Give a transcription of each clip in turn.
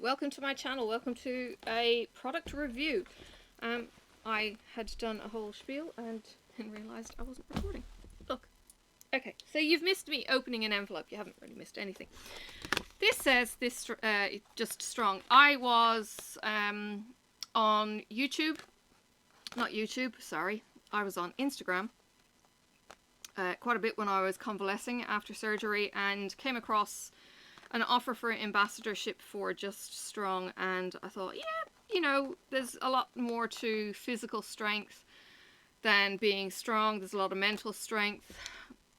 welcome to my channel. Welcome to a product review. I had done a whole spiel and then realised I wasn't recording. Look. Okay, so you've missed me opening an envelope. You haven't really missed anything. This says this just strong. I was on YouTube. Not YouTube, sorry. I was on Instagram quite a bit when I was convalescing after surgery and came across an offer for ambassadorship for Just Strong, and I thought, yeah, you know, there's a lot more to physical strength than being strong. There's a lot of mental strength.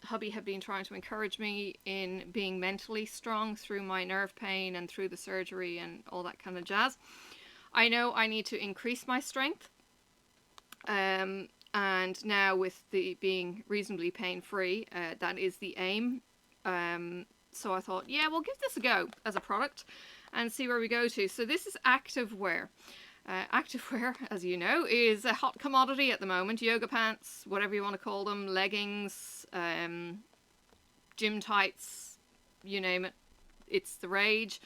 Hubby had been trying to encourage me in being mentally strong through my nerve pain and through the surgery and all that kind of jazz. I know I need to increase my strength, and now with the being reasonably pain-free, that is the aim. So I thought, yeah, we'll give this a go as a product and see where we go to. So this is activewear. Activewear, as you know, is a hot commodity at the moment. Yoga pants, whatever you want to call them, leggings, gym tights, you name it. It's the rage.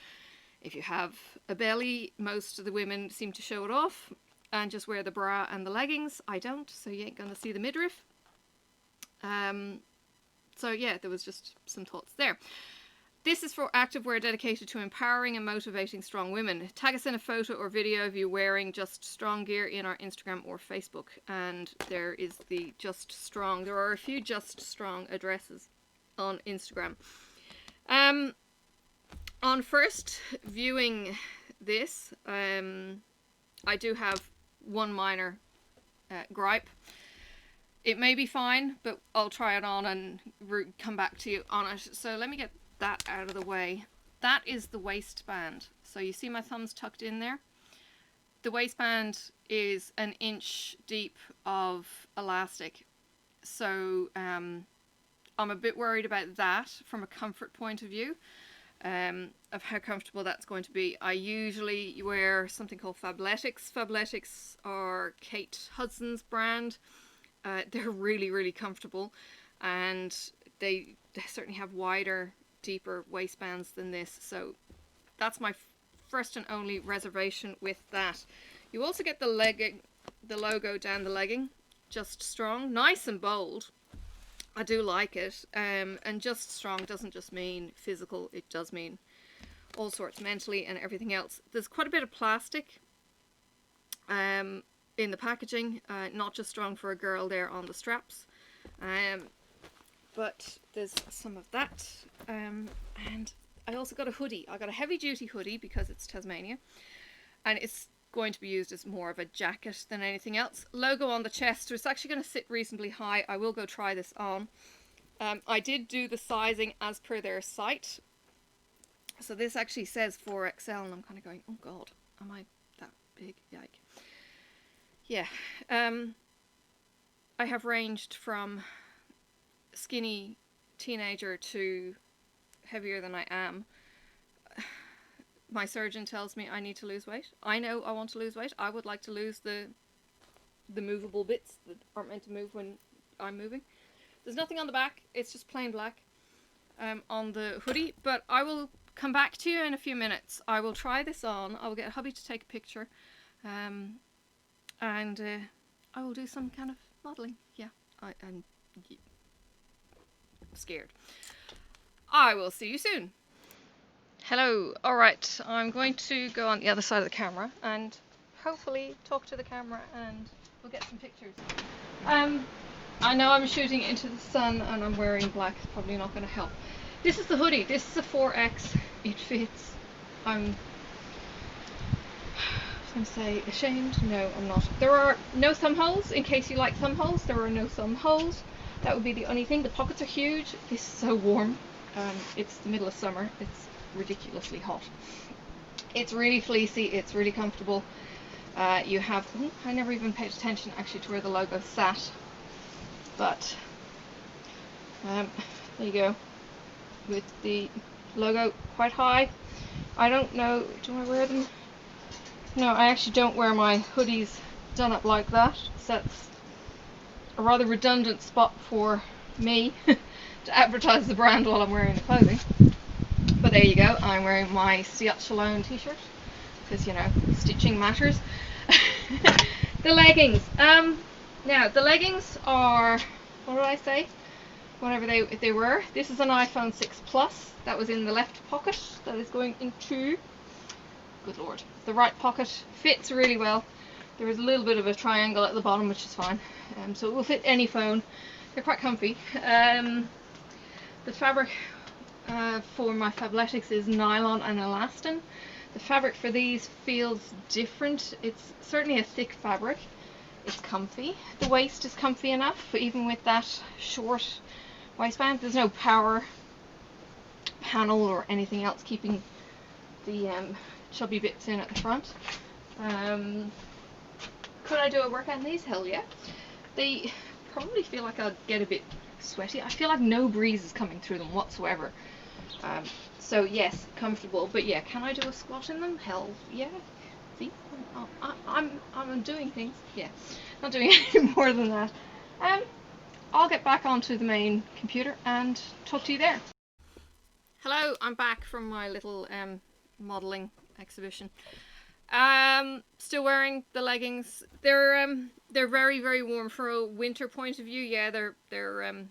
If you have a belly, most of the women seem to show it off and just wear the bra and the leggings. I don't, so you ain't going to see the midriff. So yeah, there was just some thoughts there. This is for activewear dedicated to empowering and motivating strong women. Tag us in a photo or video of you wearing Just Strong gear in our Instagram or Facebook. And there is the Just Strong. There are a few Just Strong addresses on Instagram. On first viewing this, I do have one minor gripe. It may be fine, but I'll try it on and come back to you on it. So let me get that out of the way. That is the waistband. So you see my thumbs tucked in there? The waistband is an inch deep of elastic. So I'm a bit worried about that from a comfort point of view, of how comfortable that's going to be. I usually wear something called Fabletics. Fabletics are Kate Hudson's brand. They're really, really comfortable, and they certainly have wider, deeper waistbands than this. So that's my first and only reservation with that. You also get the legging, the logo down the legging, Just Strong, nice and bold. I do like it. And Just Strong doesn't just mean physical, it does mean all sorts, mentally and everything else. There's quite a bit of plastic in the packaging, not just strong for a girl there on the straps, but there's some of that, and I also got a hoodie. I got a heavy duty hoodie because it's Tasmania, and it's going to be used as more of a jacket than anything else. Logo on the chest, so it's actually going to sit reasonably high. I will go try this on. I did do the sizing as per their site, so this actually says 4XL, and I'm kind of going, oh god, am I that big? Yike. Yeah, I have ranged from skinny teenager to heavier than I am. My surgeon tells me I need to lose weight. I know I want to lose weight. I would like to lose the movable bits that aren't meant to move when I'm moving. There's nothing on the back. It's just plain black on the hoodie. But I will come back to you in a few minutes. I will try this on. I will get hubby to take a picture. And I will do some kind of modelling. Yeah, I'm scared. I will see you soon. Hello. Alright, I'm going to go on the other side of the camera and hopefully talk to the camera and we'll get some pictures. I know I'm shooting into the sun and I'm wearing black. It's probably not going to help. This is the hoodie. This is a 4X. It fits. I'm going to say ashamed. No, I'm not. There are no thumb holes. In case you like thumb holes, there are no thumb holes. That would be the only thing. The pockets are huge. This is so warm. It's the middle of summer. It's ridiculously hot. It's really fleecy. It's really comfortable. You have, I never even paid attention actually to where the logo sat, but there you go, with the logo quite high. I don't know, do I wear them? No, I actually don't wear my hoodies done up like that. So that's a rather redundant spot for me to advertise the brand while I'm wearing the clothing. But there you go, I'm wearing my Siat Shalom t-shirt. because, you know, stitching matters. The leggings. Now, the leggings are, what did I say? Whatever they were. This is an iPhone 6 Plus that was in the left pocket that is going into, good lord, the right pocket. Fits really well. There is a little bit of a triangle at the bottom, which is fine. So it will fit any phone. They're quite comfy. The fabric for my Fabletics is nylon and elastin. The fabric for these feels different. It's certainly a thick fabric. It's comfy. The waist is comfy enough, but even with that short waistband, there's no power panel or anything else keeping the chubby bits in at the front. Could I do a workout in these? Hell yeah. They probably feel like I'll get a bit sweaty. I feel like no breeze is coming through them whatsoever. So yes, comfortable. But yeah, can I do a squat in them? Hell yeah. See, I'm doing things. Yeah, not doing any more than that. I'll get back onto the main computer and talk to you there. Hello, I'm back from my little modelling exhibition. Still wearing the leggings. They're very, very warm for a winter point of view. Yeah, they're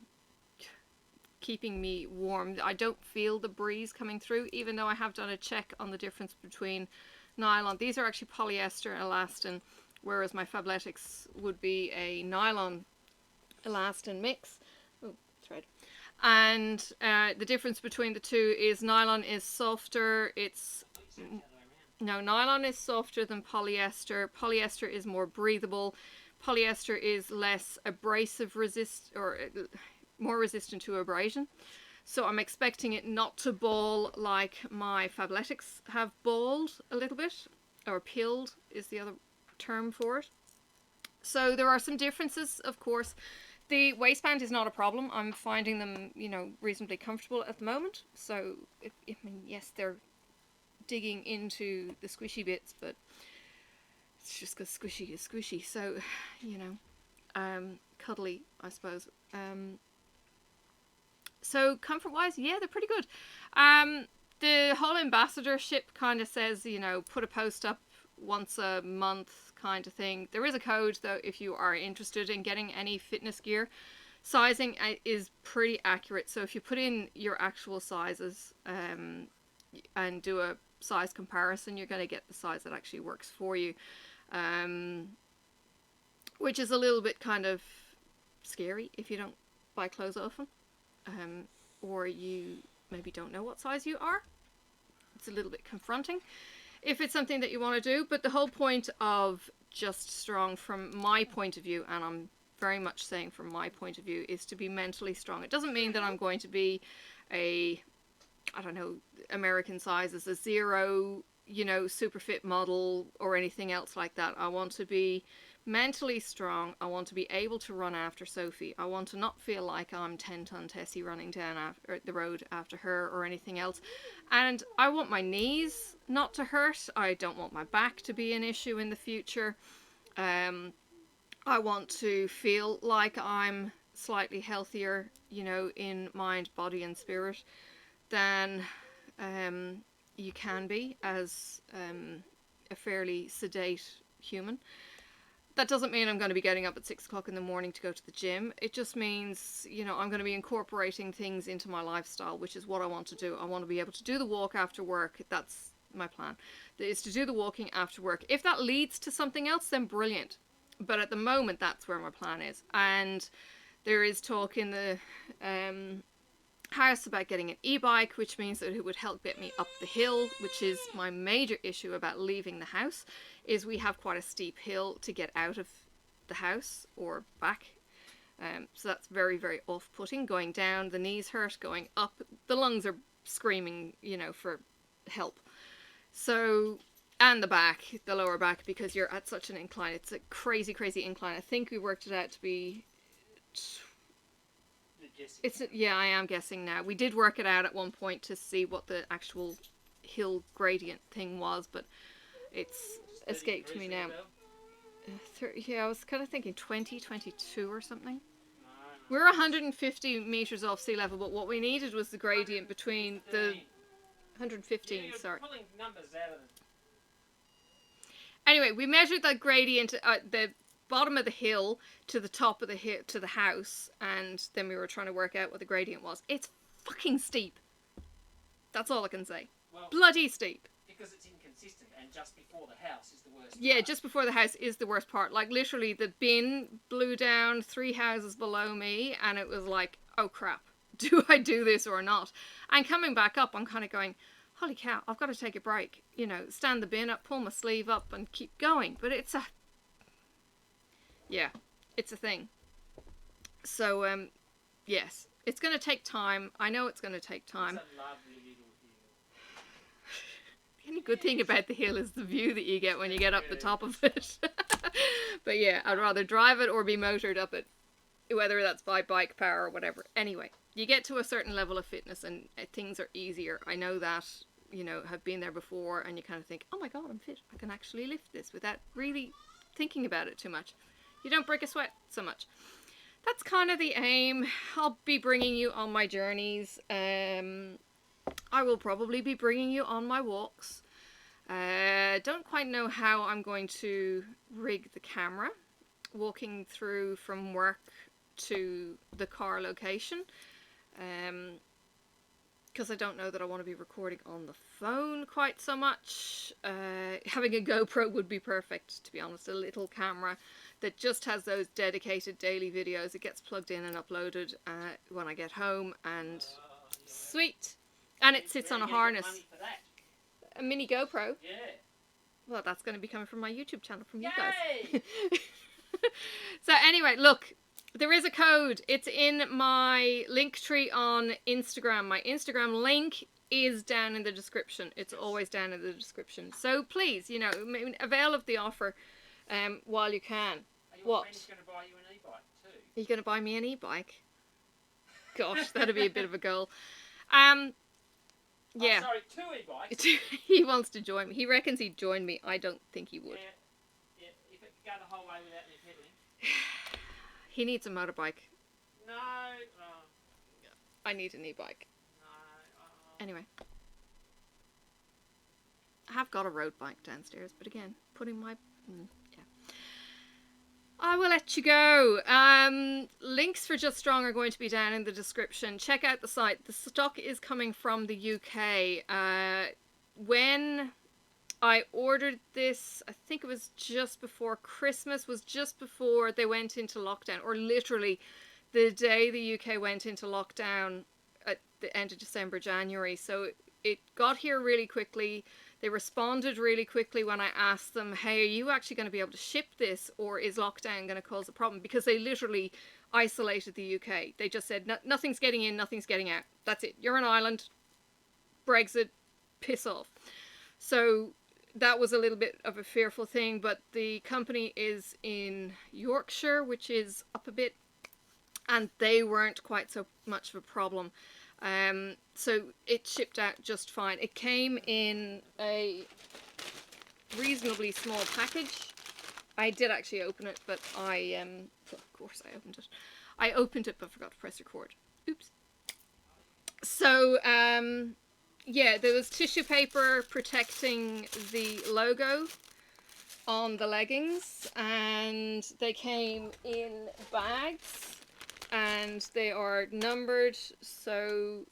keeping me warm. I don't feel the breeze coming through, even though I have done a check on the difference between nylon. These are actually polyester elastin, whereas my Fabletics would be a nylon elastin mix. Oh, thread. And the difference between the two is nylon is softer. No, nylon is softer than polyester. Polyester is more breathable. Polyester is less abrasive more resistant to abrasion. So I'm expecting it not to ball like my Fabletics have balled a little bit, or peeled is the other term for it. So there are some differences, of course. The waistband is not a problem. I'm finding them, you know, reasonably comfortable at the moment. So, I mean, yes, they're digging into the squishy bits, but it's just because squishy is squishy. So, you know, cuddly, I suppose. So comfort-wise, yeah, they're pretty good. The whole ambassadorship kind of says, you know, put a post up once a month kind of thing. There is a code, though, if you are interested in getting any fitness gear. Sizing is pretty accurate. So if you put in your actual sizes and do a size comparison, you're going to get the size that actually works for you. Which is a little bit kind of scary if you don't buy clothes often. Or you maybe don't know what size you are. It's a little bit confronting if it's something that you want to do, but the whole point of Just Strong, from my point of view, and I'm very much saying from my point of view, is to be mentally strong. It doesn't mean that I'm going to be a, I don't know, American sizes, a zero, you know, super fit model or anything else like that. I want to be mentally strong. I want to be able to run after Sophie. I want to not feel like I'm 10-ton Tessie running down the road after her or anything else. And I want my knees not to hurt. I don't want my back to be an issue in the future. I want to feel like I'm slightly healthier, you know, in mind, body and spirit than you can be as a fairly sedate human. That doesn't mean I'm going to be getting up at 6 o'clock in the morning to go to the gym. It just means, you know, I'm going to be incorporating things into my lifestyle, which is what I want to do. I want to be able to do the walk after work. That's my plan, is to do the walking after work. If that leads to something else, then brilliant. But at the moment, that's where my plan is. And there is talk in the house about getting an e-bike, which means that it would help get me up the hill, which is my major issue about leaving the house, is we have quite a steep hill to get out of the house or back. So that's very, very off-putting. Going down, the knees hurt. Going up, the lungs are screaming, you know, for help. So, and the back, the lower back, because you're at such an incline. It's a crazy, crazy incline. I think we worked it out to be... yeah, I am guessing now. We did work it out at one point to see what the actual hill gradient thing was, but it's escaped me now. Yeah, I was kind of thinking 20, 22 or something. We're 150 meters off sea level, but what we needed was the gradient between the 115, sorry. Pulling numbers out of Anyway, we measured the gradient, the bottom of the hill to the top of the hill to the house, and then we were trying to work out what the gradient was. It's fucking steep. That's all I can say. Well, bloody steep. Because it's inconsistent, and just before the house is the worst part. Yeah, just before the house is the worst part. Like, literally, the bin blew down 3 houses below me, and it was like, oh crap, do I do this or not? And coming back up, I'm kind of going, holy cow, I've got to take a break. You know, stand the bin up, pull my sleeve up, and keep going. But it's a... yeah, it's a thing. So, yes, it's going to take time. I know it's going to take time. It's a lovely little hill. The only good thing about the hill is the view that you get when you get up the top of it. But yeah, I'd rather drive it or be motored up it, whether that's by bike power or whatever. Anyway, you get to a certain level of fitness and things are easier. I know that, you know, have been there before, and you kind of think, oh my god, I'm fit. I can actually lift this without really thinking about it too much. You don't break a sweat so much. That's kind of the aim. I'll be bringing you on my journeys. I will probably be bringing you on my walks. Don't quite know how I'm going to rig the camera walking through from work to the car location, because I don't know that I want to be recording on the phone quite so much. Having a GoPro would be perfect, to be honest. A little camera that just has those dedicated daily videos. It gets plugged in and uploaded when I get home, and sweet. And it sits on a harness. A mini GoPro? Yeah. Well, that's going to be coming from my YouTube channel from you Yay! guys. So anyway, look, there is a code. It's in my link tree on Instagram. My Instagram link is down in the description. It's always down in the description. So please, you know, avail of the offer while you can. Your friend's going to buy you an e-bike too? Are you going to buy me an e-bike? Gosh, that'd be a bit of a goal. Yeah. Oh, sorry, 2 e-bikes. He wants to join me. He reckons he'd join me. I don't think he would. Yeah, if it could go the whole way without me pedaling. He needs a motorbike. No. I need an e-bike. No. Anyway. I have got a road bike downstairs, but again, putting my... yeah. I will let you go. Links for Just Strong are going to be down in the description. Check out the site. The stock is coming from the UK. When I ordered this, I think it was just before Christmas, was just before they went into lockdown, or literally the day the UK went into lockdown at the end of December, January. So it got here really quickly. They responded really quickly when I asked them, hey, are you actually going to be able to ship this, or is lockdown going to cause a problem? Because they literally isolated the UK. They just said, nothing's getting in, nothing's getting out. That's it. You're an island. Brexit. Piss off. So that was a little bit of a fearful thing, but the company is in Yorkshire, which is up a bit, and they weren't quite so much of a problem. So it shipped out just fine. It came in a reasonably small package. I did actually open it, but well, of course I opened it. I opened it but forgot to press record. Oops. So, yeah, there was tissue paper protecting the logo on the leggings, and they came in bags. And they are numbered, so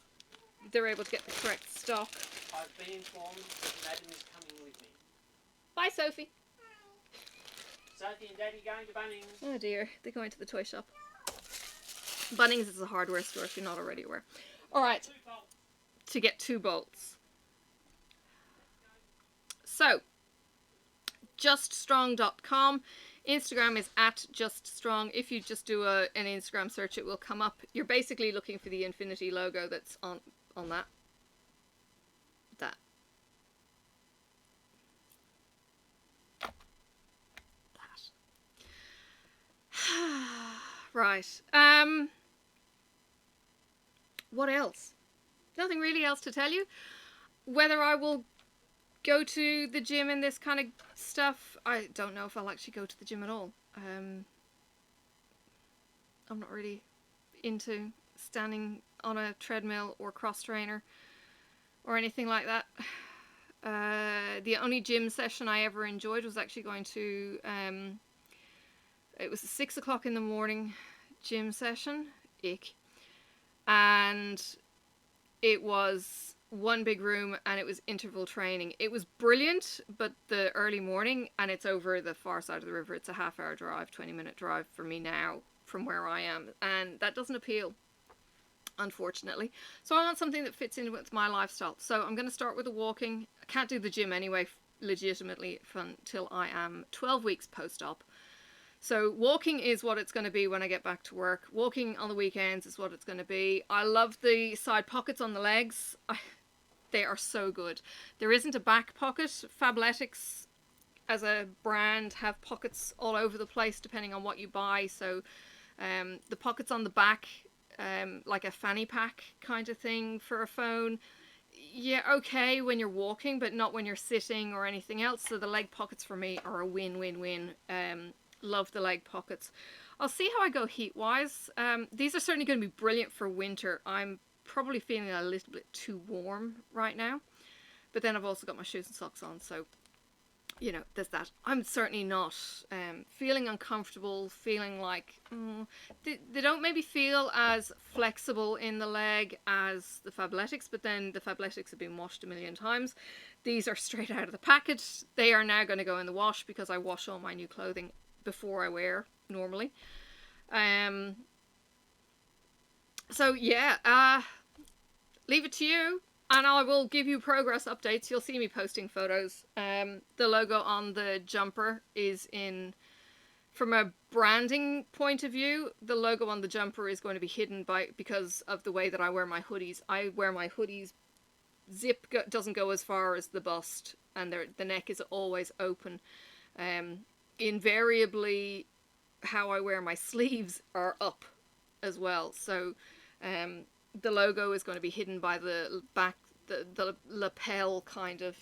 they're able to get the correct stock. I've been informed that Madam is coming with me. Bye, Sophie. Sophie and Daddy going to Bunnings. Oh dear, they're going to the toy shop. Bunnings is a hardware store, if you're not already aware. Alright, to get 2 bolts. So, juststrong.com. Instagram is @juststrong. If you just do an Instagram search, it will come up. You're basically looking for the Infinity logo that's on that. That. Right. What else? Nothing really else to tell you. Whether I will go to the gym and this kind of stuff, I don't know if I'll actually go to the gym at all. I'm not really into standing on a treadmill or cross trainer or anything like that. The only gym session I ever enjoyed was actually going to, it was a 6 o'clock in the morning gym session. Ick. And it was one big room and it was interval training. It was brilliant, but the early morning, and it's over the far side of the river. It's a half-hour drive, 20-minute drive for me now from where I am, and that doesn't appeal, unfortunately. So I want something that fits in with my lifestyle. So I'm going to start with the walking. I can't do the gym anyway, legitimately, until I am 12 weeks post-op. So walking is what it's going to be when I get back to work. Walking on the weekends is what it's going to be. I love the side pockets on the legs. They are so good. There isn't a back pocket. Fabletics as a brand have pockets all over the place depending on what you buy. So the pockets on the back, like a fanny pack kind of thing for a phone. Yeah, okay when you're walking, but not when you're sitting or anything else. So the leg pockets for me are a win-win-win. Love the leg pockets. I'll see how I go heat-wise. These are certainly going to be brilliant for winter. I'm probably feeling a little bit too warm right now. But then I've also got my shoes and socks on, so, you know, there's that. I'm certainly not feeling uncomfortable, feeling like... they don't maybe feel as flexible in the leg as the Fabletics, but then the Fabletics have been washed a million times. These are straight out of the package. They are now going to go in the wash because I wash all my new clothing before I wear normally. So yeah, leave it to you, and I will give you progress updates. You'll see me posting photos. The logo on the jumper is in, from a branding point of view, the logo on the jumper is going to be hidden because of the way that I wear my hoodies. I wear my hoodies, zip doesn't go as far as the bust, and the neck is always open. Invariably, how I wear my sleeves are up as well. So the logo is going to be hidden by the back, the lapel kind of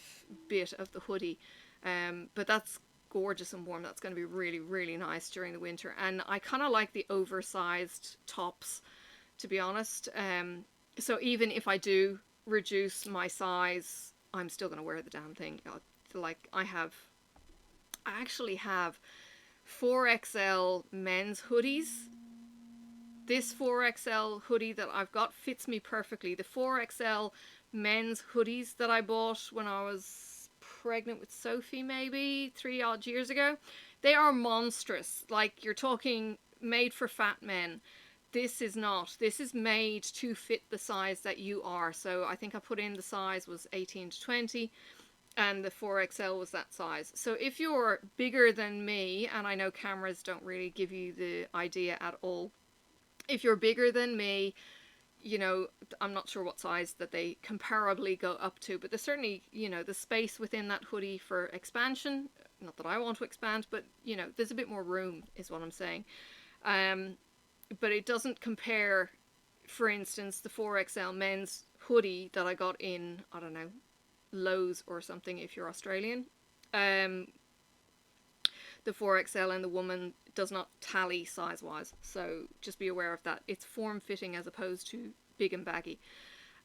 bit of the hoodie. But that's gorgeous and warm. That's going to be really, really nice during the winter. And I kind of like the oversized tops, to be honest. So even if I do reduce my size, I'm still going to wear the damn thing. Like I actually have 4XL men's hoodies. This 4XL hoodie that I've got fits me perfectly. The 4XL men's hoodies that I bought when I was pregnant with Sophie maybe 3 odd years ago, they are monstrous. Like, you're talking made for fat men. This is not. This is made to fit the size that you are. So I think I put in the size was 18 to 20. And the 4XL was that size. So if you're bigger than me, and I know cameras don't really give you the idea at all, if you're bigger than me, you know, I'm not sure what size that they comparably go up to, but there's certainly, you know, the space within that hoodie for expansion. Not that I want to expand, but, you know, there's a bit more room is what I'm saying. But it doesn't compare, for instance, the 4XL men's hoodie that I got in, I don't know, Lowe's or something if you're Australian. The 4XL and the woman does not tally size-wise, so just be aware of that. It's form-fitting as opposed to big and baggy.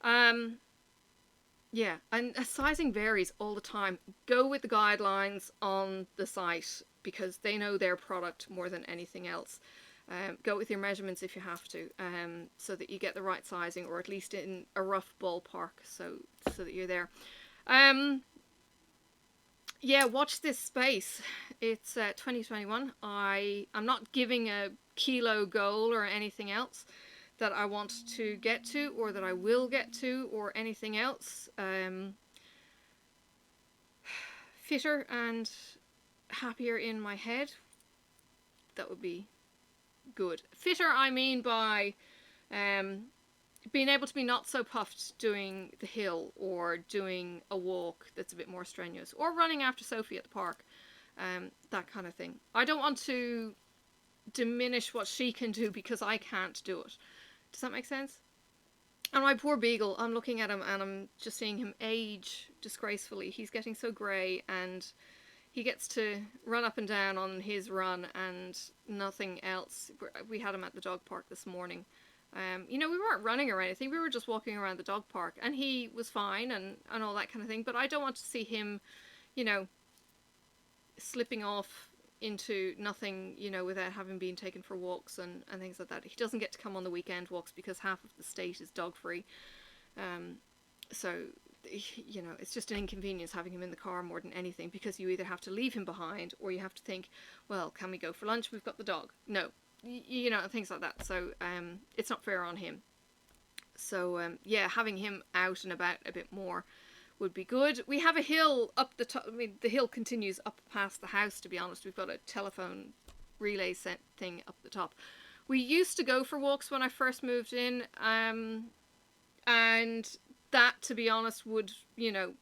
Yeah, and sizing varies all the time. Go with the guidelines on the site because they know their product more than anything else. Go with your measurements if you have to, so that you get the right sizing, or at least in a rough ballpark, so that you're there. Yeah, watch this space. It's 2021. I'm not giving a kilo goal or anything else that I want to get to, or that I will get to, or anything else. Fitter and happier in my head. That would be good. Fitter, I mean by being able to be not so puffed doing the hill, or doing a walk that's a bit more strenuous, or running after Sophie at the park, that kind of thing. I don't want to diminish what she can do because I can't do it. Does that make sense? And my poor beagle, I'm looking at him and I'm just seeing him age disgracefully. He's getting so grey, and he gets to run up and down on his run and nothing else. We had him at the dog park this morning. You know, we weren't running or anything. We were just walking around the dog park, and he was fine and all that kind of thing. But I don't want to see him, you know, slipping off into nothing, you know, without having been taken for walks and things like that. He doesn't get to come on the weekend walks because half of the state is dog free. So, you know, it's just an inconvenience having him in the car more than anything, because you either have to leave him behind or you have to think, well, can we go for lunch? We've got the dog. No, you know, things like that. So it's not fair on him. So yeah, having him out and about a bit more would be good. We have a hill up the top. I mean, the hill continues up past the house, to be honest. We've got a telephone relay set thing up the top. We used to go for walks when I first moved in, and that, to be honest, would, you know,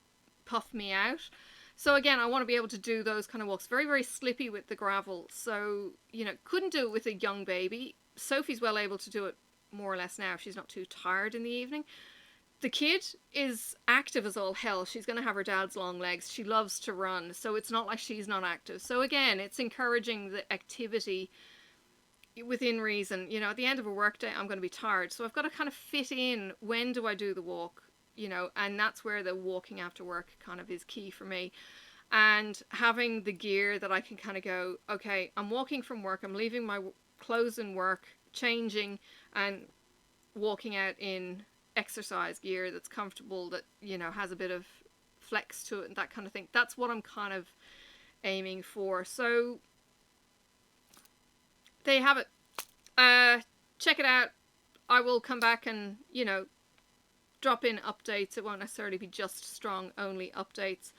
puff me out. So again, I want to be able to do those kind of walks. Very, very slippy with the gravel. So, you know, couldn't do it with a young baby. Sophie's well able to do it more or less now if she's not too tired in the evening. The kid is active as all hell. She's going to have her dad's long legs. She loves to run, so it's not like she's not active. So again, it's encouraging the activity within reason. You know, at the end of a workday, I'm going to be tired, so I've got to kind of fit in, when do I do the walk, you know, and that's where the walking after work kind of is key for me. And having the gear that I can kind of go, okay, I'm walking from work, I'm leaving my clothes in work, changing, and walking out in exercise gear that's comfortable, that, you know, has a bit of flex to it and that kind of thing. That's what I'm kind of aiming for. So there you have it. Check it out. I will come back and, you know, drop in updates. It won't necessarily be just strong only updates.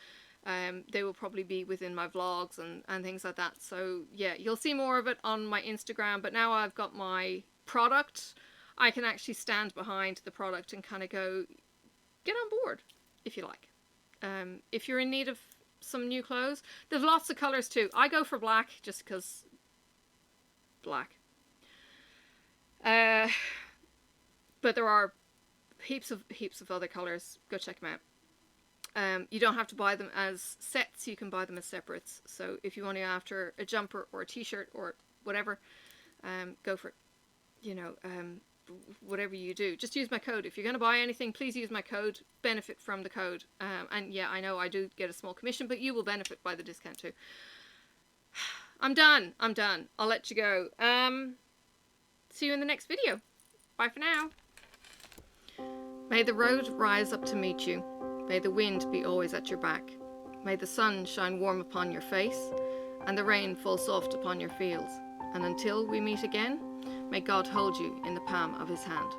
They will probably be within my vlogs and things like that. So yeah, you'll see more of it on my Instagram. But now I've got my product, I can actually stand behind the product and kind of go, get on board, if you like. If you're in need of some new clothes, there's lots of colours too. I go for black just because black. But there are heaps of other colours. Go check them out. You don't have to buy them as sets, you can buy them as separates. So if you want to go after a jumper or a t-shirt or whatever, go for it. You know, whatever you do, just use my code. If you're going to buy anything, please use my code, benefit from the code. And yeah, I know I do get a small commission, but you will benefit by the discount too. I'm done. I'll let you go. See you in the next video. Bye for now. May the road rise up to meet you. May the wind be always at your back. May the sun shine warm upon your face, and the rain fall soft upon your fields. And until we meet again, may God hold you in the palm of his hand.